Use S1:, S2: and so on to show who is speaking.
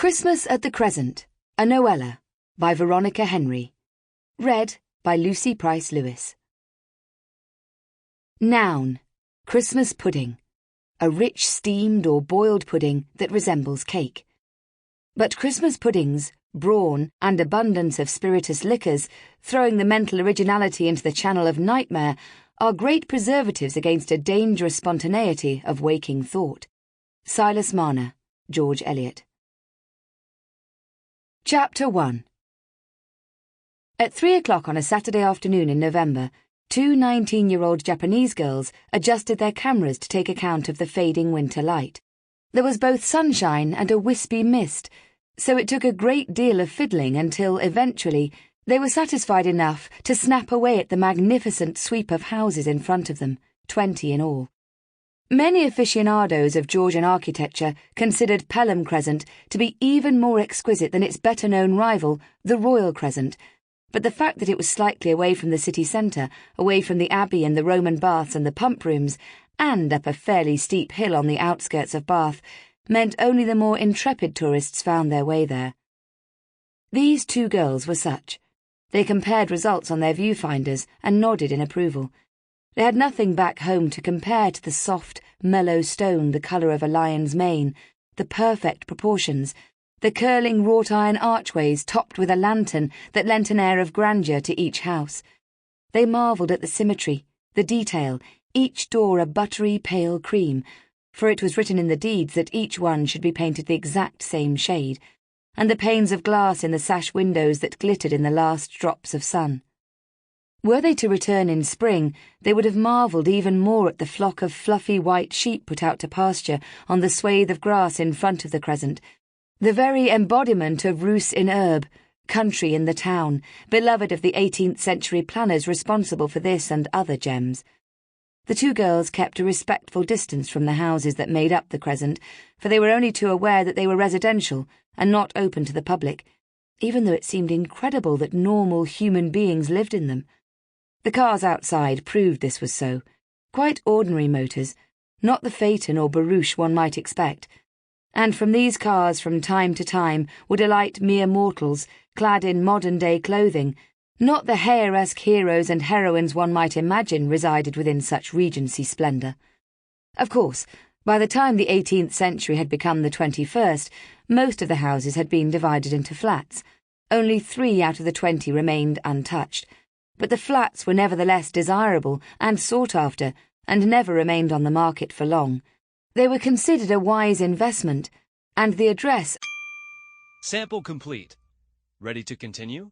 S1: Christmas at the Crescent, a Noella, by Veronica Henry. Read by Lucy Price Lewis. Noun, Christmas pudding, a rich steamed or boiled pudding that resembles cake. But Christmas puddings, brawn, and abundance of spirituous liquors, throwing the mental originality into the channel of nightmare, are great preservatives against a dangerous spontaneity of waking thought. Silas Marner, George Eliot. Chapter 1. At 3 o'clock on a Saturday afternoon in November, two 19-year-old Japanese girls adjusted their cameras to take account of the fading winter light. There was both sunshine and a wispy mist, so it took a great deal of fiddling until, eventually, they were satisfied enough to snap away at the magnificent sweep of houses in front of them, 20 in all. Many aficionados of Georgian architecture considered Pelham Crescent to be even more exquisite than its better-known rival, the Royal Crescent, but the fact that it was slightly away from the city centre, away from the Abbey and the Roman baths and the pump rooms, and up a fairly steep hill on the outskirts of Bath, meant only the more intrepid tourists found their way there. These two girls were such. They compared results on their viewfinders and nodded in approval. They had nothing back home to compare to the soft, mellow stone the colour of a lion's mane, the perfect proportions, the curling wrought-iron archways topped with a lantern that lent an air of grandeur to each house. They marvelled at the symmetry, the detail, each door a buttery pale cream, for it was written in the deeds that each one should be painted the exact same shade, and the panes of glass in the sash windows that glittered in the last drops of sun. Were they to return in spring, they would have marvelled even more at the flock of fluffy white sheep put out to pasture on the swathe of grass in front of the Crescent, the very embodiment of rus in herb, country in the town, beloved of the 18th century planners responsible for this and other gems. The two girls kept a respectful distance from the houses that made up the Crescent, for they were only too aware that they were residential and not open to the public, even though it seemed incredible that normal human beings lived in them. The cars outside proved this was so. Quite ordinary motors, not the phaeton or barouche one might expect. And from these cars from time to time would alight mere mortals, clad in modern-day clothing, not the Heyeresque heroes and heroines one might imagine resided within such Regency splendour. Of course, by the time the 18th century had become the 21st, most of the houses had been divided into flats. Only 3 out of the 20 remained untouched. But the flats were nevertheless desirable and sought after, and never remained on the market for long. They were considered a wise investment, and the address...
S2: Sample complete. Ready to continue?